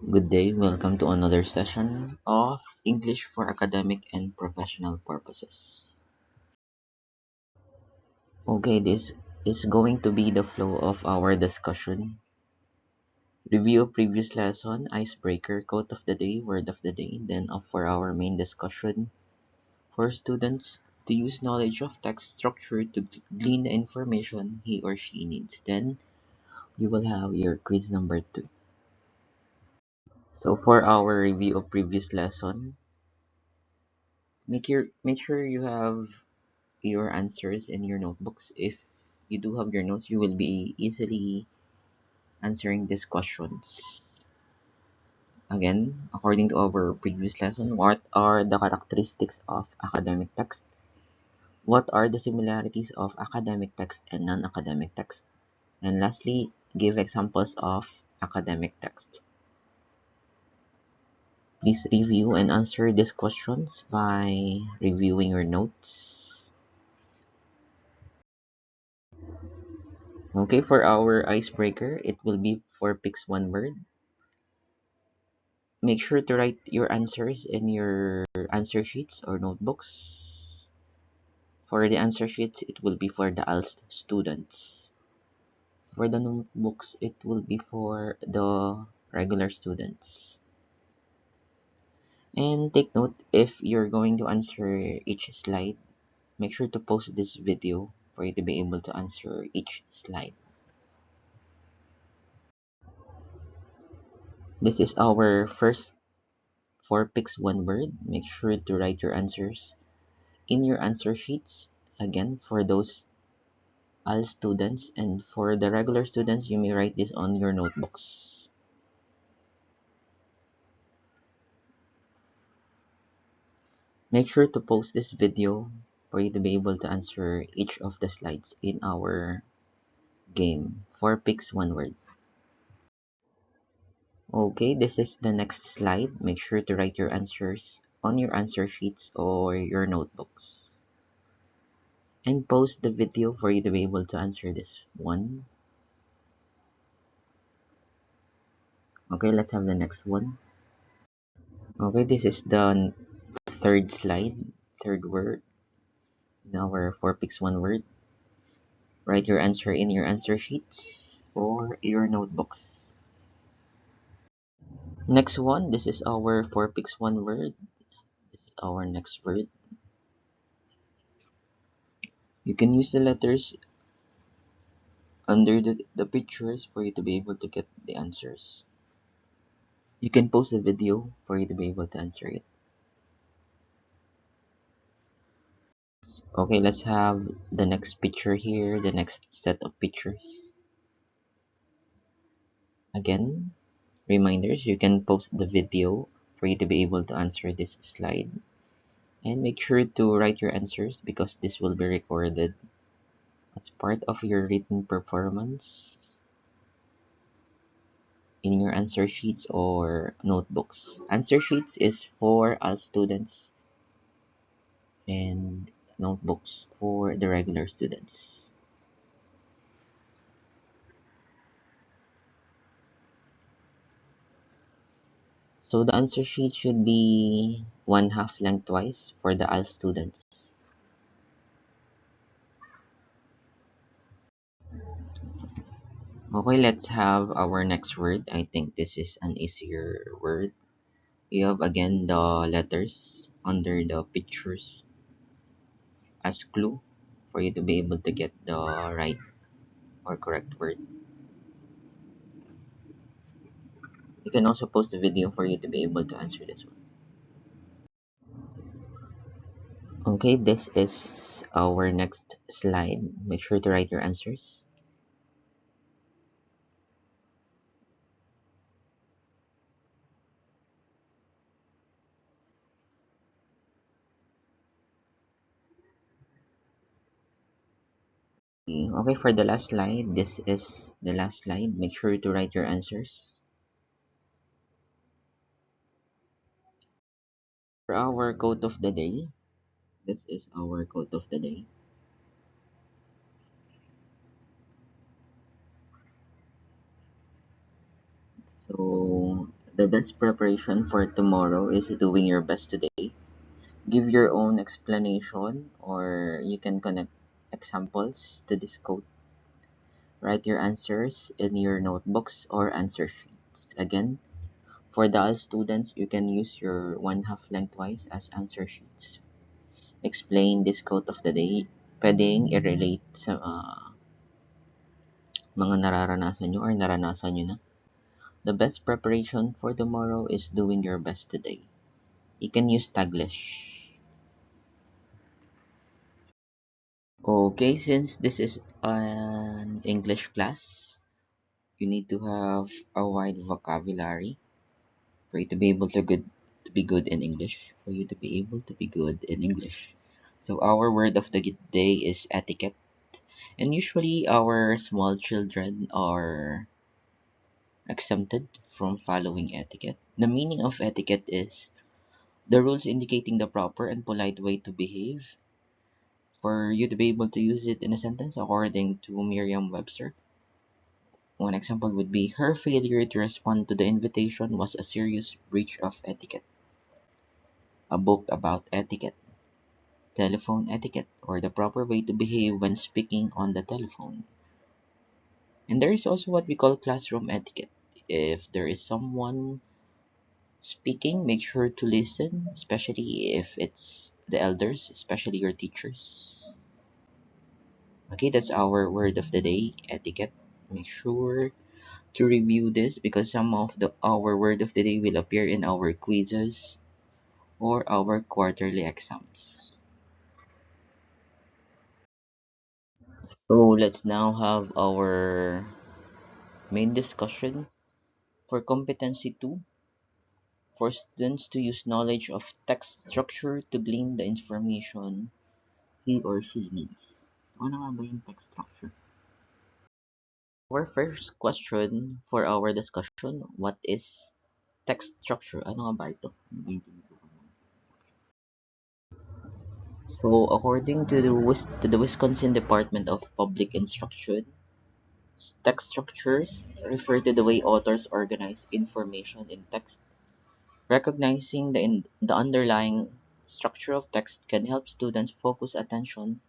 Good day, welcome to another session of English for academic and professional purposes. Okay, this is going to be the flow of our discussion. Review of previous lesson, icebreaker, quote of the day, word of the day, then up for our main discussion for students to use knowledge of text structure to glean the information he or she needs. Then you will have your quiz number 2. So for our review of previous lesson, make sure you have your answers in your notebooks. If you do have your notes, you will be easily answering these questions. Again, according to our previous lesson, what are the characteristics of academic text? What are the similarities of academic text and non-academic text? And lastly, give examples of academic text. Please review and answer these questions by reviewing your notes. Okay, for our icebreaker, it will be for picks one word. Make sure to write your answers in your answer sheets or notebooks. For the answer sheets, it will be for the ALS students. For the notebooks, it will be for the regular students. And take note, if you're going to answer each slide, make sure to post this video for you to be able to answer each slide. This is our first 4 picks one word. Make sure to write your answers in your answer sheets. Again, for those all students, and for the regular students, you may write this on your notebooks. Make sure to post this video for you to be able to answer each of the slides in our game. 4 picks one word. Okay, this is the next slide. Make sure to write your answers on your answer sheets or your notebooks. And post the video for you to be able to answer this one. Okay, let's have the next one. Okay, this is the third slide, third word in our 4 picks one word. Write your answer in your answer sheets or your notebooks. Next one, this is our 4 picks one word. This is our next word. You can use the letters under the pictures for you to be able to get the answers. You can post a video for you to be able to answer it. Okay, let's have the next picture here, the next set of pictures. Again, reminders, you can post the video for you to be able to answer this slide. And make sure to write your answers because this will be recorded as part of your written performance in your answer sheets or notebooks. Answer sheets is for all students and notebooks for the regular students. So the answer sheet should be 1/2 lengthwise for the all students. Okay, let's have our next word. I think this is an easier word. You have again the letters under the pictures as clue for you to be able to get the right or correct word. You can also post a video for you to be able to answer this one. Okay, this is our next slide. Make sure to write your answers. Okay, for the last slide, this is the last slide. Make sure to write your answers. For our quote of the day, this is our quote of the day. So The best preparation for tomorrow is doing your best today. Give your own explanation, or you can connect examples to this quote. Write your answers in your notebooks or answer sheets. Again, for the students, you can use your one half lengthwise as answer sheets. Explain this quote of the day. Pwedeng i-relate sa mga nararanasan nyo or naranasan nyo na. The best preparation for tomorrow is doing your best today. You can use Taglish. Okay, since this is an English class, you need to have a wide vocabulary for you to be able to be good in English. For you to be able to be good in English. So our word of the day is etiquette. And usually our small children are exempted from following etiquette. The meaning of etiquette is the rules indicating the proper and polite way to behave. For you to be able to use it in a sentence, according to Merriam-Webster, one example would be her failure to respond to the invitation was a serious breach of etiquette. A book about etiquette, telephone etiquette, or the proper way to behave when speaking on the telephone. And there is also what we call classroom etiquette. If there is someone speaking, make sure to listen, especially if it's the elders, especially your teachers. Okay, that's our word of the day, etiquette. Make sure to review this because some of our word of the day will appear in our quizzes or our quarterly exams. So let's now have our main discussion for competency 2, for students to use knowledge of text structure to glean the information he or she needs. So ano nga ba yung text structure? Our first question for our discussion, what is text structure? Ano nga ba ito? So according to the Wisconsin Department of Public Instruction, text structures refer to the way authors organize information in text. Recognizing the underlying structure of text can help students focus attention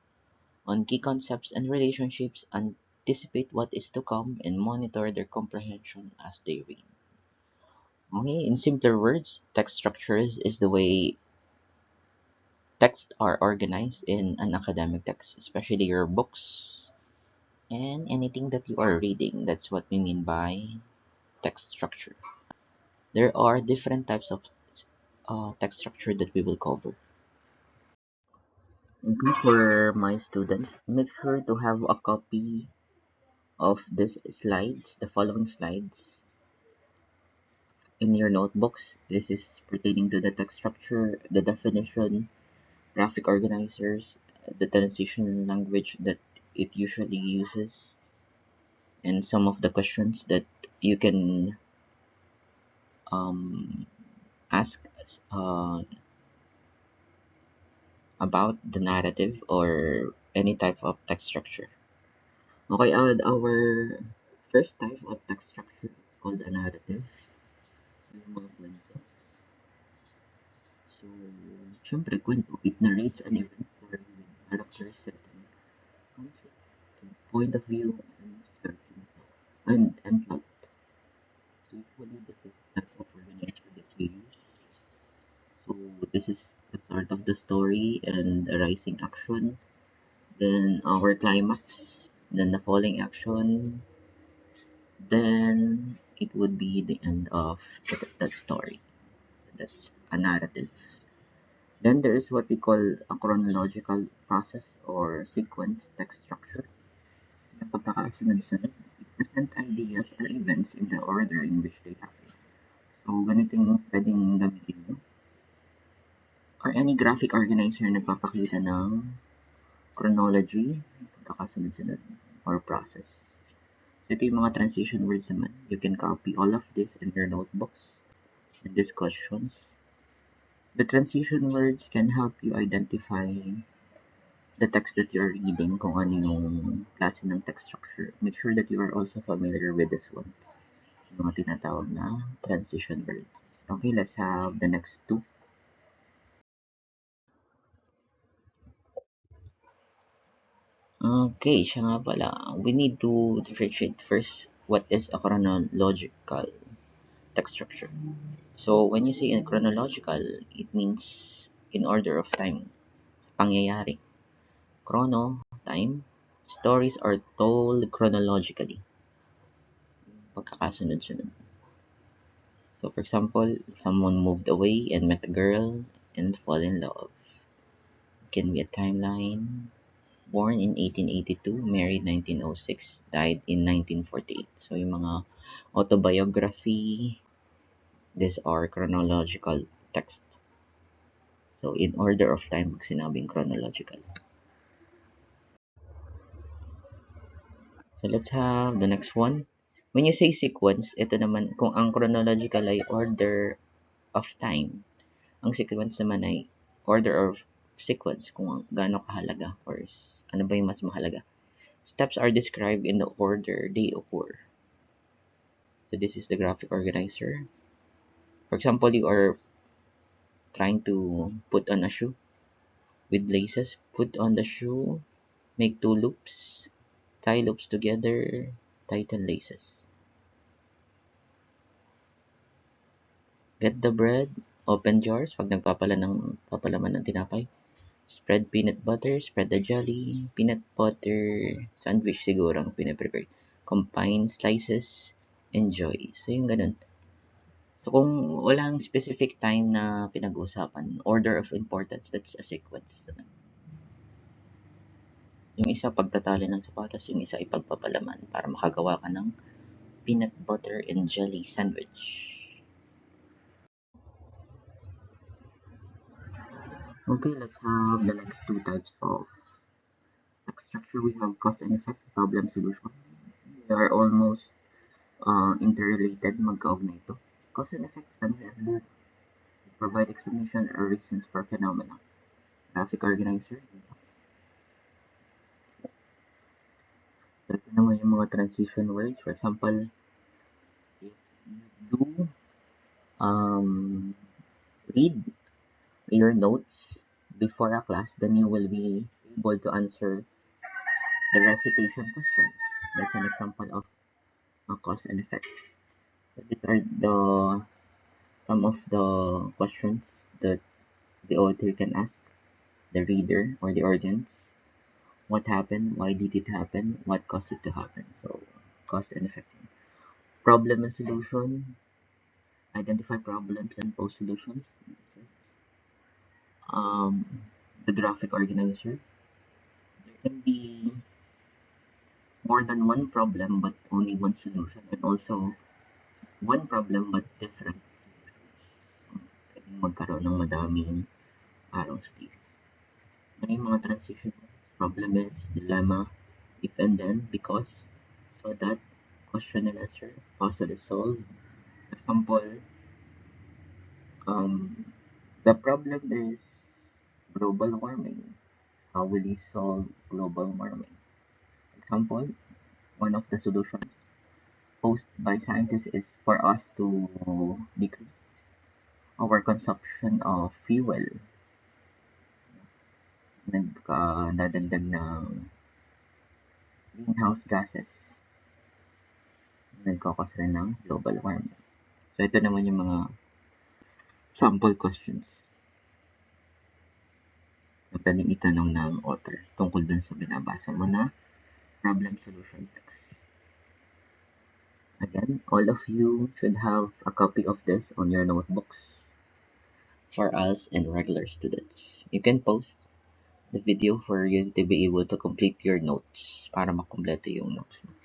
on key concepts and relationships, anticipate what is to come, and monitor their comprehension as they read. Okay, in simpler words, text structures is the way texts are organized in an academic text, especially your books and anything that you are reading. That's what we mean by text structure. There are different types of text structure that we will cover. Okay, for my students, make sure to have a copy of these slides, the following slides, in your notebooks. This is pertaining to the text structure, the definition, graphic organizers, the transition language that it usually uses, and some of the questions that you can um, ask uh, about the narrative or any type of text structure. Okay, our first type of text structure is called a narrative. Yung mga kwento. So, syempre, kwento. It narrates an event story with characters, setting, conflict, point of view, and starting and plot. So, usually, this is the type of organization that we use. So, this is the start of the story and a rising action, then our climax, then the falling action, then it would be the end of that story. That's a narrative. Then there is what we call a chronological process or sequence text structure. Na pagkakasunod-sunod, it present ideas or events in the order in which they happen. So, ganito yung pwedeng gamitin mo. Or any graphic organizer na nagpapakita ng chronology, pagkakasunod-sunod, or process. Ito yung mga transition words naman. You can copy all of this in your notebooks and discussions. The transition words can help you identify the text that you're reading, kung ano yung klase ng text structure. Make sure that you are also familiar with this one. Yung mga tinatawag na transition verbs. Okay, let's have the next two. Okay, siya nga pala. We need to differentiate first what is a chronological text structure. So, when you say in chronological, it means in order of time, pangyayari. Chrono, time, stories are told chronologically, pagkakasunod-sunod. So, for example, someone moved away and met a girl and fall in love. It can be a timeline. Born in 1882, married 1906, died in 1948. So, yung mga autobiography, these are chronological text. So, in order of time, pag sinabing chronological. So, let's have the next one. When you say sequence, ito naman, kung ang chronological ay order of time, ang sequence naman ay order of sequence, kung gaano kahalaga or ano ba yung mas mahalaga. Steps are described in the order they occur. So, this is the graphic organizer. For example, you are trying to put on a shoe with laces. Put on the shoe, make 2 loops, tie loops together, tighten laces. Get the bread, open jars pag papalaman ng tinapay. Spread peanut butter, spread the jelly, peanut butter, sandwich siguro ang pinaprepare. Combine slices, enjoy. So yung ganun. So kung walang specific time na pinag-uusapan, order of importance, that's a sequence. Yung isa pagtatali ng sapatos, yung isa ipagpapalaman para makagawa ka ng peanut butter and jelly sandwich. Okay, let's have the next two types of text structure. We have cause and effect, problem, solution. They are almost interrelated, magkaugnay ito. Cause and effects can help provide explanation or reasons for phenomena. Graphic organizer. So, ito naman yung mga transition words. For example, if you do read your notes before a class, then you will be able to answer the recitation questions. That's an example of a cause and effect. So these are some of the questions that the author can ask the reader or the audience. What happened? Why did it happen? What caused it to happen? So, cause and effect. Problem and solution. Identify problems and pose solutions. Um, the graphic organizer. There can be more than one problem but only one solution, and also one problem but different solutions. Pwedeng magkaroon ng madaming arrows dito. May mga transition. Problem is, dilemma, if and then, because, so that, question and answer, puzzle is solved. Example, the problem is global warming. How will you solve global warming? Example, one of the solutions posed by scientists is for us to decrease our consumption of fuel. Nadagdag ng greenhouse gases. Nagkakos rin ng global warming. So, ito naman yung mga sample questions na pwedeng itanong ng author tungkol dun sa binabasa mo na problem solution text. Again, all of you should have a copy of this on your notebooks for us and regular students. You can post the video for you to be able to complete your notes para makumpleto yung notes mo.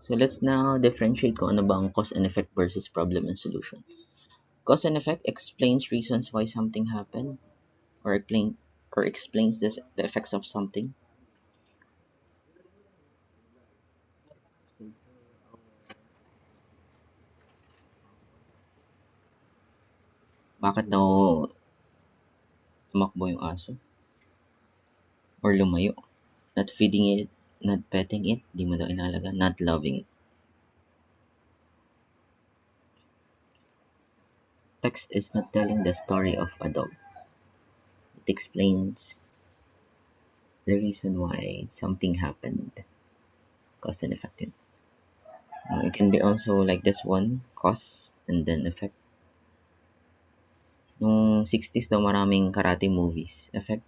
So let's now differentiate kung ano bang cause and effect versus problem and solution. Cause and effect explains reasons why something happened or explains the effects of something. Bakit daw tumakbo yung aso? Or lumayo? Not feeding it, not petting it, di mo daw inalaga, not loving it. Text is not telling the story of a dog. It explains the reason why something happened, cause and effect. It can be also like this one, cause and then effect. Nung 60s daw maraming karate movies. Effect,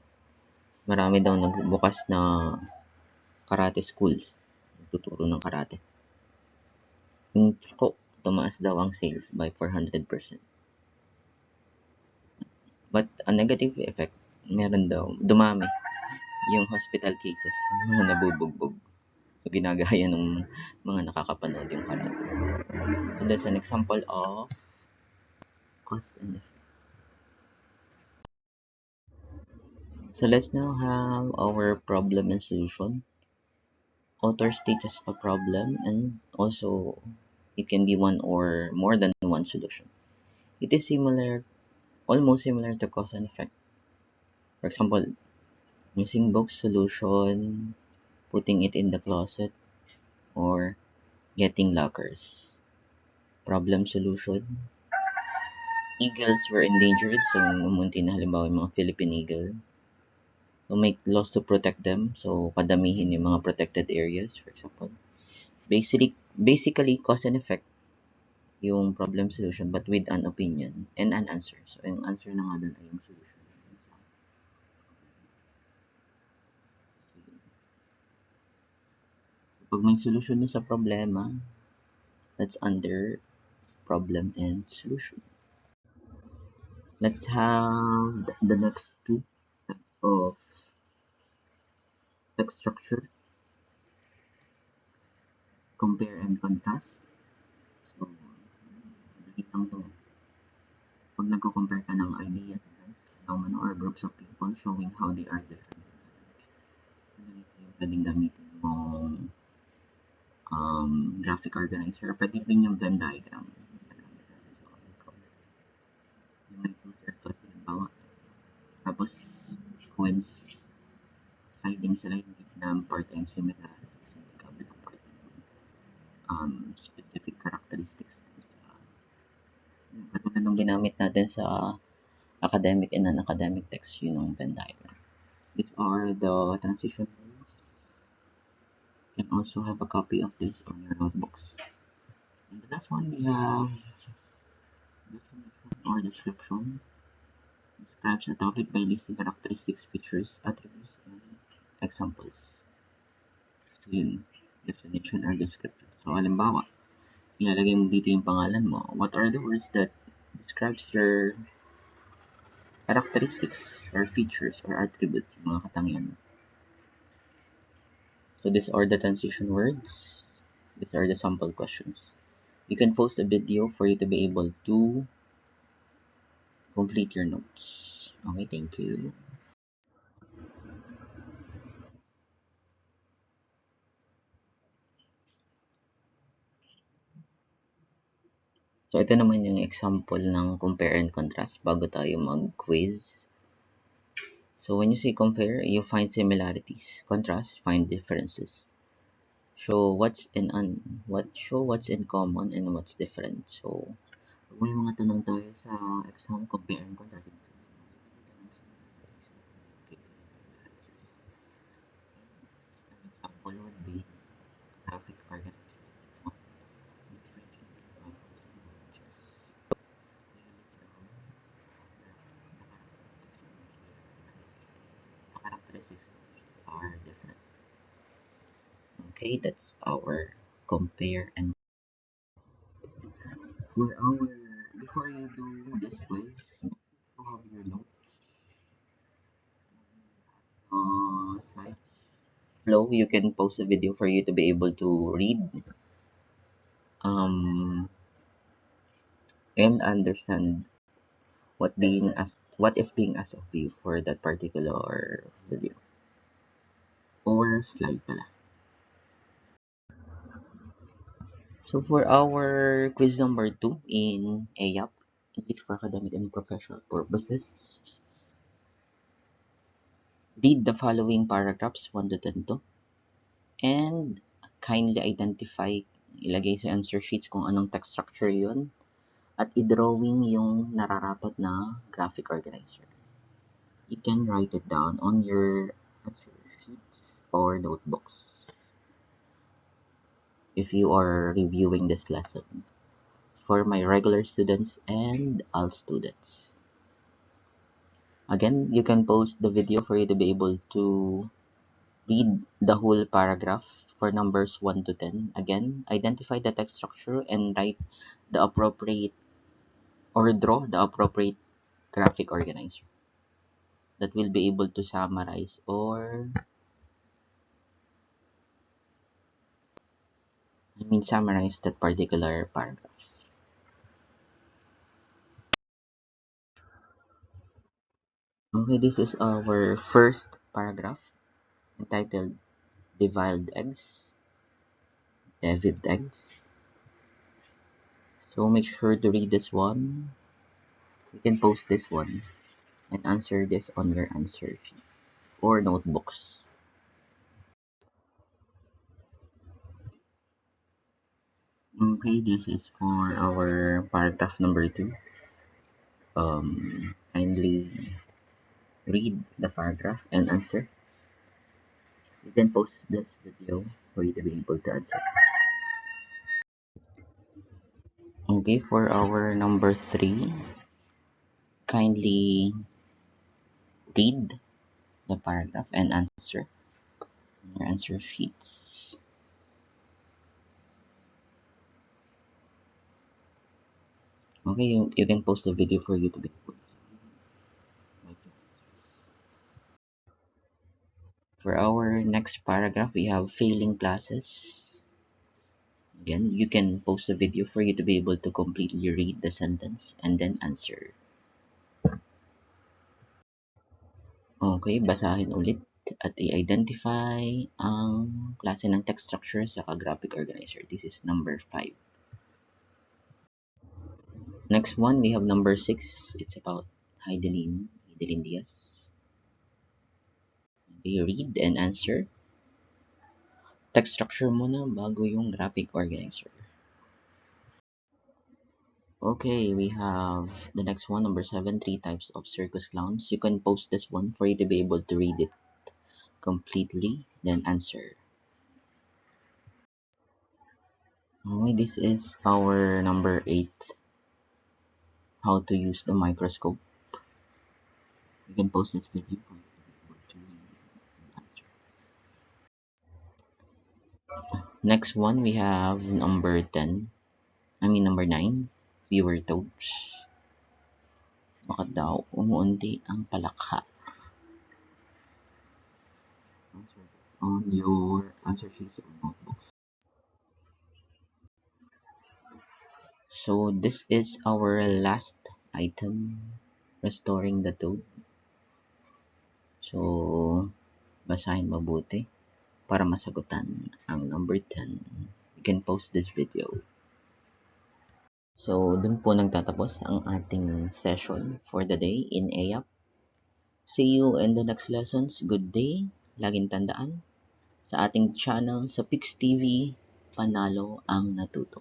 marami daw nagbukas na karate schools. Tuturo ng karate. Yung ko, tumaas daw ang sales by 400%. But a negative effect, meron daw, dumami yung hospital cases, mga nabubugbog. So, ginagaya ng mga nakakapanood yung karate. And that's an example of cause and effect. So, let's now have our problem and solution. Author states a problem and also it can be one or more than one solution. It is similar, almost similar to cause and effect. For example, missing book solution, putting it in the closet, or getting lockers. Problem solution, eagles were endangered, so umunti na halimbawa yung mga Philippine eagle. So make laws to protect them, so padamihin yung mga protected areas, for example. Basically cause and effect yung problem solution but with an opinion and an answer. So, yung answer na nga dun ay yung solution. Pag may solution sa problema, that's under problem and solution. Let's have the next two of text structure, compare and contrast. So, dali lang to. Pag nagko-compare ka ng ideas, phenomena, or groups of people showing how they are different. Ganito yung pwedeng gamitin mong graphic organizer. Pwede rin yung Venn diagram. Yung may two circles, halimbawa. Tapos, coinciding sila yung gitna part and similarities yung kabilang part. Specific characteristics. Katulad ng ginamit natin sa academic and non-academic text, yun yung Venn diagram. These are the transition rules. You can also have a copy of this on your notebooks. And the last one, we have definition or description. Describes a topic by listing characteristics, features, attributes, and examples. So yun, definition or description. So halimbawa, ilalagay mo dito yung pangalan mo. What are the words that describes your characteristics or features or attributes, mga katangian mo? So these are the transition words. These are the sample questions. You can post a video for you to be able to complete your notes. Okay, thank you. So ito naman yung example ng compare and contrast bago tayo mag-quiz. So when you say compare, you find similarities. Contrast, find differences. Show what's in common and what's different. So pag may mga tanong tayo sa exam, compare and contrast. An example would be graphic organizer. Characteristics are different. Okay, that's our compare and for our before you do this quiz, you have your notes slides flow. You can post a video for you to be able to read and understand what is being asked of you for that particular video or slide pala. So for our quiz number 2 in EAPP, English for Academic and Professional Purposes, read the following paragraphs 1 to 10 to, and kindly identify, ilagay sa answer sheets kung anong text structure yun, at i-drawing yung nararapat na graphic organizer. You can write it down on your answer sheets or notebooks if you are reviewing this lesson for my regular students and all students. Again, you can pause the video for you to be able to read the whole paragraph for numbers 1 to 10. Again, identify the text structure and write the appropriate or draw the appropriate graphic organizer that will be able to summarize or summarize that particular paragraph. Okay, this is our first paragraph entitled Deviled Eggs, David Eggs. So make sure to read this one. You can post this one and answer this on your answer sheet or notebooks. Okay, this is for our paragraph number 2. Kindly read the paragraph and answer. You can post this video for you to be able to answer. Okay, for our number 3, kindly read the paragraph and answer your answer sheets. Okay, you can post the video for you to be able to write your answers. For our next paragraph, we have failing classes. Again, you can post a video for you to be able to completely read the sentence and then answer. Okay, basahin ulit at i-identify ang klase ng text structure sa graphic organizer. This is number 5. Next one, we have number 6. It's about Heidelin Diaz. Okay, read and answer. Text structure muna bago yung graphic organizer. Okay, we have the next one, number 7, 3 types of circus clowns. You can post this one for you to be able to read it completely, then answer. Okay, this is our number 8, how to use the microscope. You can post this video for you to be able to answer. Next one, we have number 9, viewer toads. Bakit daw umuunti ang palakha? Answer on your answer sheets or notebooks. So this is our last item, restoring the toad. So basahin mabuti para masagutan ang number 10. You can post this video. So dun po nagtatapos ang ating session for the day in EAPP. See you in the next lessons. Good day. Laging tandaan, sa ating channel sa PIQ'S TV, panalo ang natuto.